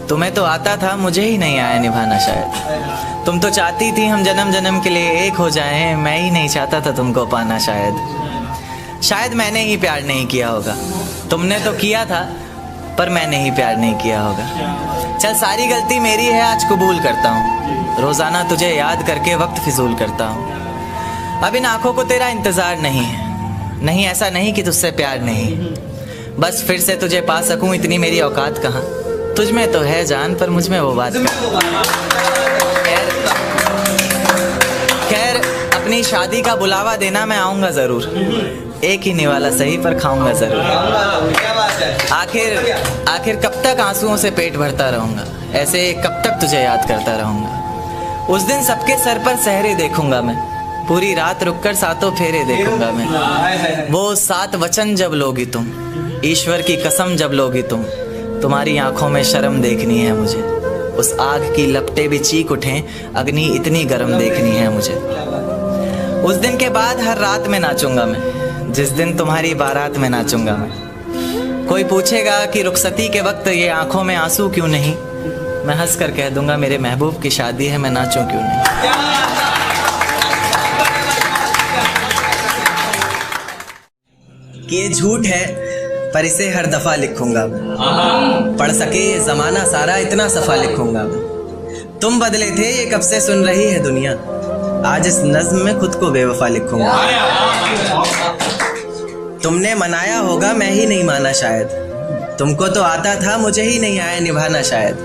Speaker 1: तुम्हें तो आता था मुझे ही नहीं आया निभाना शायद। तुम तो चाहती थी हम जन्म जन्म के लिए एक हो जाएं, मैं ही नहीं चाहता था तुमको पाना शायद। शायद मैंने ही प्यार नहीं किया होगा, तुमने तो किया था पर मैंने ही प्यार नहीं किया होगा। चल सारी गलती मेरी है आज कबूल करता हूँ, रोज़ाना तुझे याद करके वक्त फिजूल करता हूँ। अब इन आँखों को तेरा इंतज़ार नहीं है, नहीं ऐसा नहीं कि तुझसे प्यार नहीं, बस फिर से तुझे पा सकूं इतनी मेरी औकात कहाँ। तुझ में तो है जान पर मुझ में वो बात कहाँ। खैर अपनी शादी का बुलावा देना मैं आऊँगा ज़रूर, एक ही निवाला सही पर खाऊंगा ज़रूर। आखिर कब तक आंसुओं से पेट भरता रहूँगा, ऐसे कब तक तुझे याद करता रहूँगा। उस दिन सबके सर पर सहरे देखूंगा मैं, पूरी रात रुककर सातों फेरे देखूंगा मैं। वो 7 वचन जब लोगी तुम, ईश्वर की कसम जब लोगी तुम, तुम्हारी आंखों में शर्म देखनी है मुझे। उस आग की लपटें भी चीख उठें, अग्नि इतनी गर्म देखनी है मुझे। उस दिन के बाद हर रात में नाचूंगा मैं, जिस दिन तुम्हारी बारात में नाचूंगा मैं। कोई पूछेगा कि रुखसती के वक्त ये आंखों में आंसू क्यों नहीं, मैं हंस कर कह दूंगा मेरे महबूब की शादी है, मैं नाचूं क्यों नहीं। कि ये झूठ है पर इसे हर दफ़ा लिखूंगा मैं, पढ़ सके ये ज़माना सारा इतना सफ़ा लिखूंगा मैं। तुम बदले थे ये कब से सुन रही है दुनिया, आज इस नज़्म में खुद को बेवफा लिखूंगा। तुमने मनाया होगा मैं ही नहीं माना शायद, तुमको तो आता था मुझे ही नहीं आया निभाना शायद।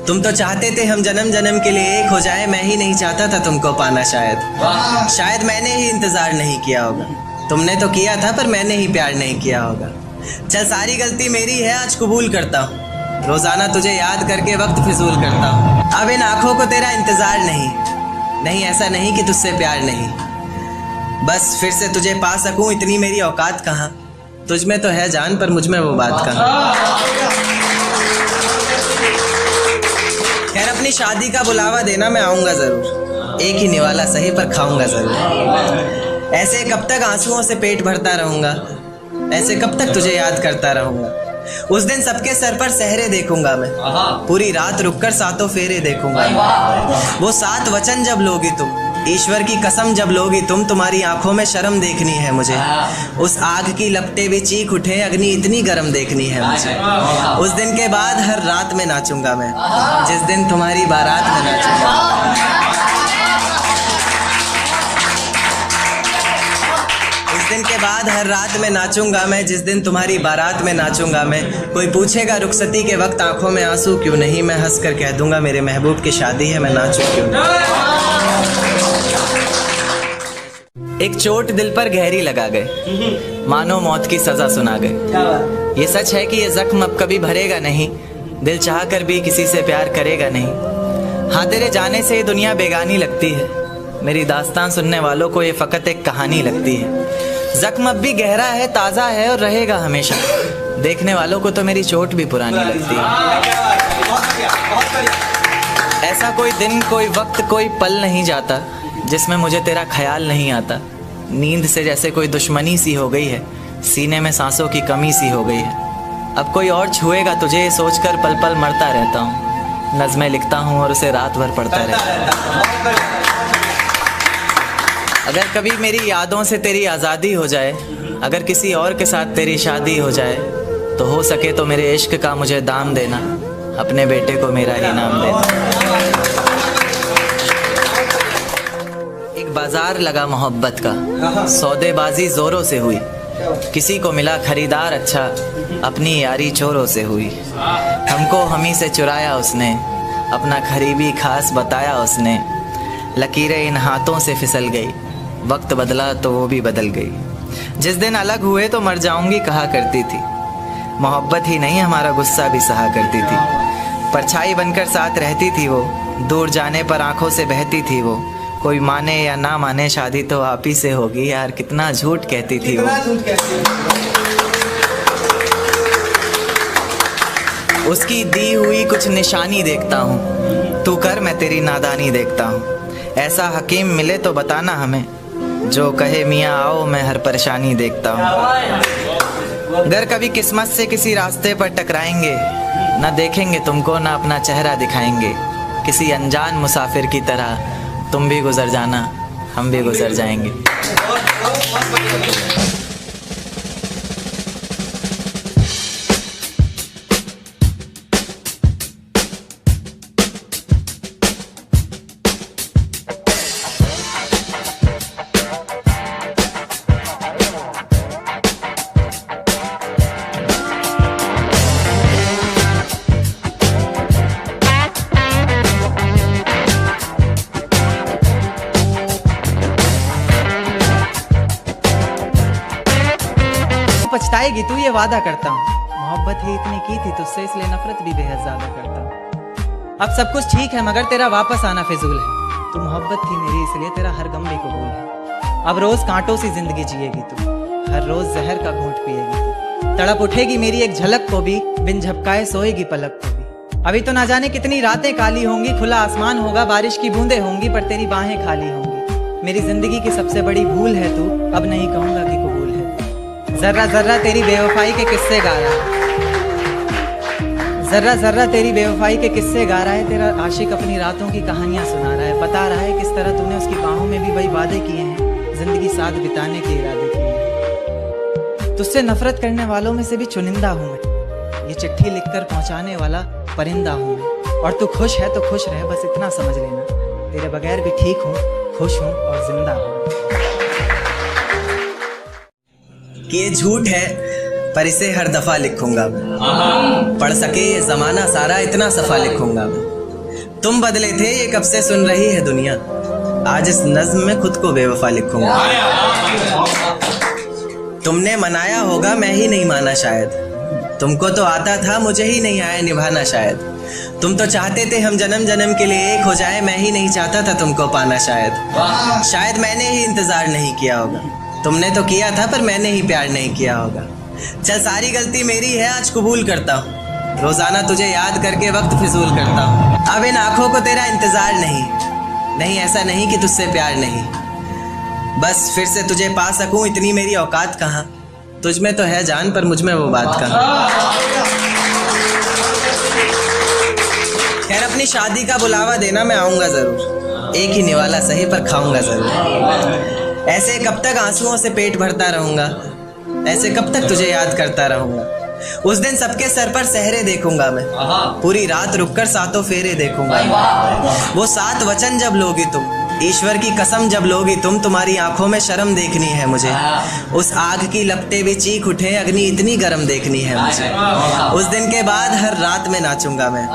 Speaker 1: तुम तो चाहते थे हम जन्म जन्म के लिए एक हो जाए, मैं ही नहीं चाहता था तुमको पाना शायद। शायद मैंने ही इंतज़ार नहीं किया होगा, तुमने तो किया था पर मैंने ही प्यार नहीं किया होगा। चल सारी गलती मेरी है आज कबूल करता हूँ, रोज़ाना तुझे याद करके वक्त फिजूल करता हूँ। अब इन आँखों को तेरा इंतज़ार नहीं, नहीं ऐसा नहीं कि तुझसे प्यार नहीं, बस फिर से तुझे पा सकूँ इतनी मेरी औकात कहाँ। तुझ में तो है जान पर मुझ में वो बात कहाँ। खैर अपनी शादी का बुलावा देना मैं आऊँगा ज़रूर, एक ही निवाला सही पर खाऊँगा ज़रूर। ऐसे कब तक आंसुओं से पेट भरता रहूँगा, ऐसे कब तक तुझे याद करता रहूँगा। उस दिन सबके सर पर सहरे देखूंगा मैं, पूरी रात रुककर सातों फेरे देखूंगा। वो 7 वचन जब लोगी तुम, ईश्वर की कसम जब लोगी तुम, तुम्हारी आंखों में शर्म देखनी है मुझे। उस आग की लपटें भी चीख उठे, अग्नि इतनी गर्म देखनी है मुझे। उस दिन के बाद हर रात में नाचूंगा मैं, जिस दिन तुम्हारी बारात में नाचूंगा। उस दिन के बाद हर रात
Speaker 2: में नाचूंगा मैं, जिस दिन तुम्हारी बारात में नाचूंगा मैं। कोई पूछेगा रुखसती के वक्त आंखों में आंसू क्यों नहीं, मैं हंस कर कह दूंगा मेरे महबूब की शादी है, मैं नाचूं क्यों नहीं। एक चोट दिल पर गहरी लगा गए, मानो मौत की सजा सुना गए। ये सच है कि ये जख्म अब कभी भरेगा नहीं, दिल चाह कर भी किसी से प्यार करेगा नहीं। हाँ, तेरे जाने से ये दुनिया बेगानी लगती है, मेरी दास्तान सुनने वालों को ये फ़कत एक कहानी लगती है। जख्म अब भी गहरा है, ताज़ा है और रहेगा हमेशा, देखने वालों को तो मेरी चोट भी पुरानी लगती है। ऐसा कोई दिन, कोई वक्त, कोई पल नहीं जाता जिसमें मुझे तेरा ख्याल नहीं आता। नींद से जैसे कोई दुश्मनी सी हो गई है, सीने में सांसों की कमी सी हो गई है। अब कोई और छुएगा तुझे, सोचकर पल पल मरता रहता हूँ। नज़्में लिखता हूँ और उसे रात भर पढ़ता रहता हूँ। अगर कभी मेरी यादों से तेरी आज़ादी हो जाए, अगर किसी और के साथ तेरी शादी हो जाए, तो हो सके तो मेरे इश्क का मुझे दाम देना, अपने बेटे को मेरा ही नाम देना। एक बाजार लगा मोहब्बत का, सौदेबाजी जोरों से हुई, किसी को मिला खरीदार अच्छा, अपनी यारी चोरों से हुई। हमको हमी से चुराया उसने, अपना खरीबी खास बताया उसने। लकीरें इन हाथों से फिसल गई, वक्त बदला तो वो भी बदल गई। जिस दिन अलग हुए तो मर जाऊंगी कहा करती थी, मोहब्बत ही नहीं हमारा गुस्सा भी सहा करती थी। परछाई बनकर साथ रहती थी वो, दूर जाने पर आंखों से बहती थी वो। कोई माने या ना माने शादी तो आप ही से होगी, यार कितना झूठ कहती थी वो। उसकी दी हुई कुछ निशानी देखता हूँ, तू कर मैं तेरी नादानी देखता हूँ। ऐसा हकीम मिले तो बताना हमें, जो कहे मियाँ आओ मैं हर परेशानी देखता हूँ। अगर कभी किस्मत से किसी रास्ते पर टकराएंगे, ना देखेंगे तुमको ना अपना चेहरा दिखाएंगे। किसी अनजान मुसाफिर की तरह तुम भी गुजर जाना, हम भी गुजर जाएंगे।
Speaker 1: पछताएगी तू, ये वादा करता हूँ। मोहब्बत ही इतनी की थी तुझसे, इसलिए नफरत भी बेहद ज्यादा करता हूँ। अब सब कुछ ठीक है मगर तेरा वापस आना फिजूल है। तू मोहब्बत थी मेरी इसलिए तेरा हर गम भी कबूल है। अब रोज कांटों सी जिंदगी जिएगी तू, हर रोज जहर का घूंट पिएगी तू। तड़प उठेगी मेरी एक झलक को भी, बिन झपकाए सोएगी पलक को भी। अभी तो ना जाने कितनी रातें काली होंगी, खुला आसमान होगा, बारिश की बूंदें होंगी, पर तेरी बाहें खाली होंगी। मेरी जिंदगी की सबसे बड़ी भूल है तू, अब नहीं कहूंगा कि कबूल है। जर्रा जर्रा तेरी बेवफाई के किस्से गा रहा है, जर्रा जर्रा तेरी बेवफाई के किस्से गा रहा है। तेरा आशिक अपनी रातों की कहानियां सुना रहा है, बता रहा है किस तरह तूने उसकी बाहों में भी वही वादे किए हैं, जिंदगी साथ बिताने के इरादे किए हैं। तुझसे नफरत करने वालों में से भी चुनिंदा हूँ मैं, ये चिट्ठी लिखकर पहुंचाने वाला परिंदा हूँ मैं। और तू खुश है तो खुश रहे, बस इतना समझ लेना, तेरे बगैर भी ठीक हूँ, खुश हूँ और जिंदा हूँ।
Speaker 2: कि ये झूठ है पर इसे हर दफा लिखूंगा मैं, पढ़ सके ये जमाना सारा इतना सफा लिखूंगा मैं। तुम बदले थे ये कब से सुन रही है दुनिया, आज इस नज्म में खुद को बेवफा लिखूंगा। तुमने मनाया होगा मैं ही नहीं माना शायद, तुमको तो आता था मुझे ही नहीं आया निभाना शायद। तुम तो चाहते थे हम जन्म जन्म के लिए एक हो जाए, मैं ही नहीं चाहता था तुमको पाना शायद। शायद मैंने ही इंतजार नहीं किया होगा, तुमने तो किया था पर मैंने ही प्यार नहीं किया होगा। चल सारी गलती मेरी है आज कबूल करता हूँ, रोजाना तुझे याद करके वक्त फिजूल करता हूँ। अब इन आँखों को तेरा इंतजार नहीं, नहीं ऐसा नहीं कि तुझसे प्यार नहीं, बस फिर से तुझे पा सकूं इतनी मेरी औकात कहाँ। तुझ में तो है जान पर मुझ में वो बात कहाँ। खैर अपनी शादी का बुलावा देना मैं आऊँगा ज़रूर, एक ही निवाला सही पर खाऊंगा ज़रूर। ऐसे कब तक आंसुओं से पेट भरता रहूँगा, ऐसे कब तक तुझे याद करता रहूँगा। उस दिन सबके सर पर सहरे देखूंगा मैं, पूरी रात रुककर सातों फेरे देखूंगा। वो 7 वचन जब लोगी तुम, ईश्वर की कसम जब लोगी तुम, तुम्हारी आंखों में शर्म देखनी है मुझे। उस आग की लपटें भी चीख उठे, अग्नि इतनी गर्म देखनी है मुझे। उस दिन के बाद हर रात में नाचूंगा मैं,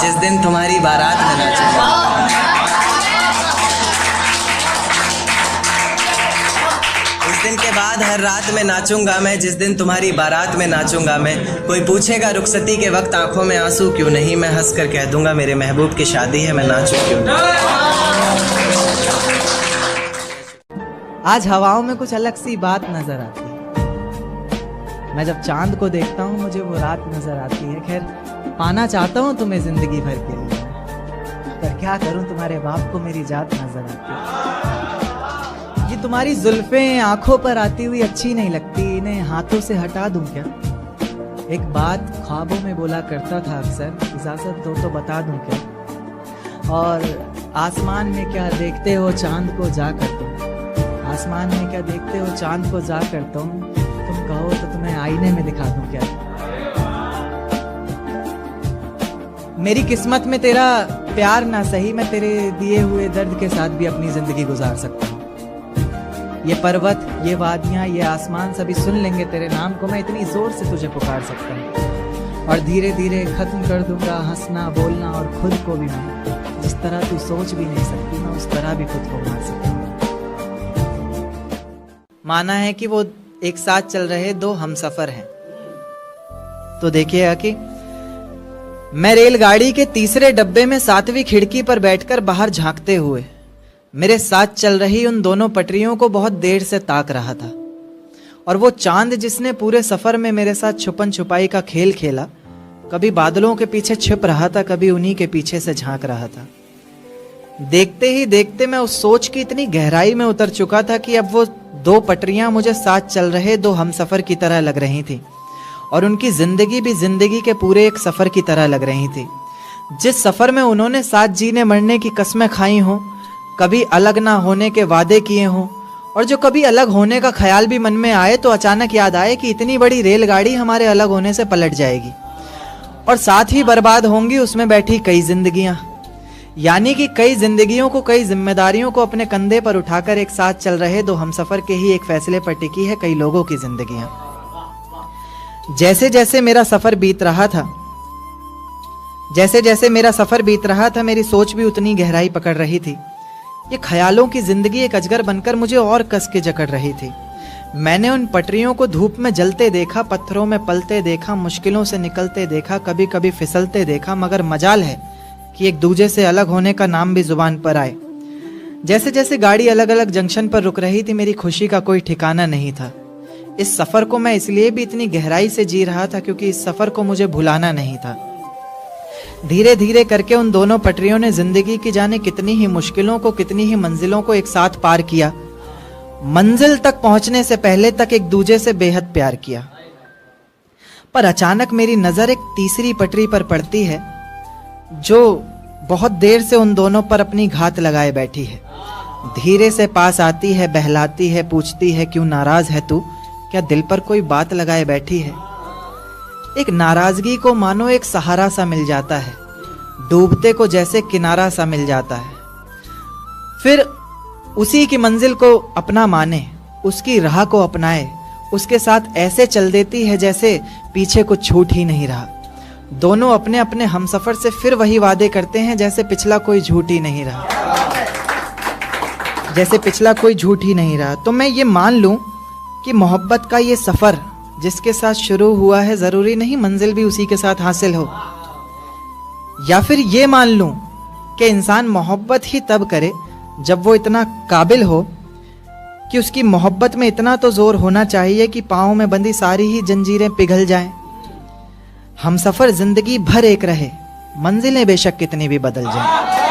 Speaker 2: जिस दिन तुम्हारी बारात में नाचूंगा। उस दिन के बाद हर रात में नाचूंगा मैं, जिस दिन तुम्हारी बारात में नाचूंगा मैं। कोई पूछेगा रुखसती के वक्त आंखों में आंसू क्यों नहीं, मैं हंस कर कह दूंगा मेरे महबूब की शादी है, मैं नाचूं क्यों नहीं।
Speaker 1: आज हवाओं में कुछ अलग सी बात नजर आती है। मैं जब चांद को देखता हूँ मुझे वो रात नजर आती है। खैर पाना चाहता हूँ तुम्हें जिंदगी भर के लिए, पर क्या करूँ तुम्हारे बाप को मेरी जात नजर आती है। ये तुम्हारी जुल्फें आंखों पर आती हुई अच्छी नहीं लगती, इन्हें हाथों से हटा दूं क्या? एक बात ख्वाबों में बोला करता था अक्सर, इजाजत दो तो बता दूं क्या? और आसमान में क्या देखते हो चांद को जा कर तुम, आसमान में क्या देखते हो चांद को जा कर तुम कहो तो तुम्हें आईने में दिखा दूं क्या? मेरी किस्मत में तेरा प्यार ना सही, मैं तेरे दिए हुए दर्द के साथ भी अपनी जिंदगी गुजार सकता हूँ। ये पर्वत, ये वादियाँ, ये आसमान सभी सुन लेंगे तेरे नाम को, मैं इतनी जोर से तुझे पुकार सकता हूँ। और धीरे धीरे खत्म कर दूंगा हंसना बोलना, और खुद को भी मैं जिस तरह तू सोच भी नहीं सकती, मैं उस तरह भी खुद को मार सकता हूँ। माना है कि वो एक साथ चल रहे दो हमसफर हैं। तो देखिएगा कि मैं रेलगाड़ी के तीसरे डब्बे में 7वीं खिड़की पर बैठकर बाहर झांकते हुए मेरे साथ चल रही उन दोनों पटरियों को बहुत देर से ताक रहा था। और वो चांद जिसने पूरे सफर में मेरे साथ छुपन छुपाई का खेल खेला, कभी बादलों के पीछे छिप रहा था, कभी उन्हीं के पीछे से झांक रहा था। देखते ही देखते मैं उस सोच की इतनी गहराई में उतर चुका था कि अब वो दो पटरियां मुझे साथ चल रहे दो हमसफर की तरह लग रही थी, और उनकी जिंदगी भी जिंदगी के पूरे एक सफर की तरह लग रही थी। जिस सफर में उन्होंने साथ जीने मरने की कस्में खाई हों, कभी अलग ना होने के वादे किए हों, और जो कभी अलग होने का ख्याल भी मन में आए तो अचानक याद आए कि इतनी बड़ी रेलगाड़ी हमारे अलग होने से पलट जाएगी, और साथ ही बर्बाद होंगी उसमें बैठी कई जिंदगियां। यानी कि कई जिंदगियों को, कई जिम्मेदारियों को अपने कंधे पर उठाकर एक साथ चल रहे दो हमसफर के ही एक फैसले पर टिकी है कई लोगों की जिंदगियां। जैसे जैसे मेरा सफर बीत रहा था, मेरी सोच भी उतनी गहराई पकड़ रही थी। ये ख्यालों की जिंदगी एक अजगर बनकर मुझे और कस के जकड़ रही थी। मैंने उन पटरियों को धूप में जलते देखा, पत्थरों में पलते देखा, मुश्किलों से निकलते देखा, कभी कभी फिसलते देखा, मगर मजाल है कि एक दूजे से अलग होने का नाम भी जुबान पर आए। जैसे जैसे गाड़ी अलग अलग जंक्शन पर रुक रही थी, मेरी खुशी का कोई ठिकाना नहीं था। इस सफर को मैं इसलिए भी इतनी गहराई से जी रहा था क्योंकि इस सफर को मुझे भुलाना नहीं था। धीरे धीरे करके उन दोनों पटरियों ने जिंदगी की जाने कितनी ही मुश्किलों को, कितनी ही मंजिलों को एक साथ पार किया। मंजिल तक पहुंचने से पहले तक एक दूजे से बेहद प्यार किया। पर अचानक मेरी नजर एक तीसरी पटरी पर पड़ती है जो बहुत देर से उन दोनों पर अपनी घात लगाए बैठी है। धीरे से पास आती है, बहलाती है, पूछती है क्यों नाराज है तू, क्या दिल पर कोई बात लगाए बैठी है। एक नाराजगी को मानो एक सहारा सा मिल जाता है, डूबते को जैसे किनारा सा मिल जाता है। फिर उसी की मंजिल को अपना माने, उसकी राह को अपनाए, उसके साथ ऐसे चल देती है जैसे पीछे कुछ छूट ही नहीं रहा। दोनों अपने अपने हमसफर से फिर वही वादे करते हैं जैसे पिछला कोई झूठ ही नहीं रहा, तो मैं ये मान लूं कि मोहब्बत का ये सफर जिसके साथ शुरू हुआ है जरूरी नहीं मंजिल भी उसी के साथ हासिल हो। या फिर ये मान लूं कि इंसान मोहब्बत ही तब करे जब वो इतना काबिल हो कि उसकी मोहब्बत में इतना तो जोर होना चाहिए कि पाँव में बंधी सारी ही जंजीरें पिघल जाएं। हमसफर जिंदगी भर एक रहे, मंजिलें बेशक कितनी भी बदल जाएं।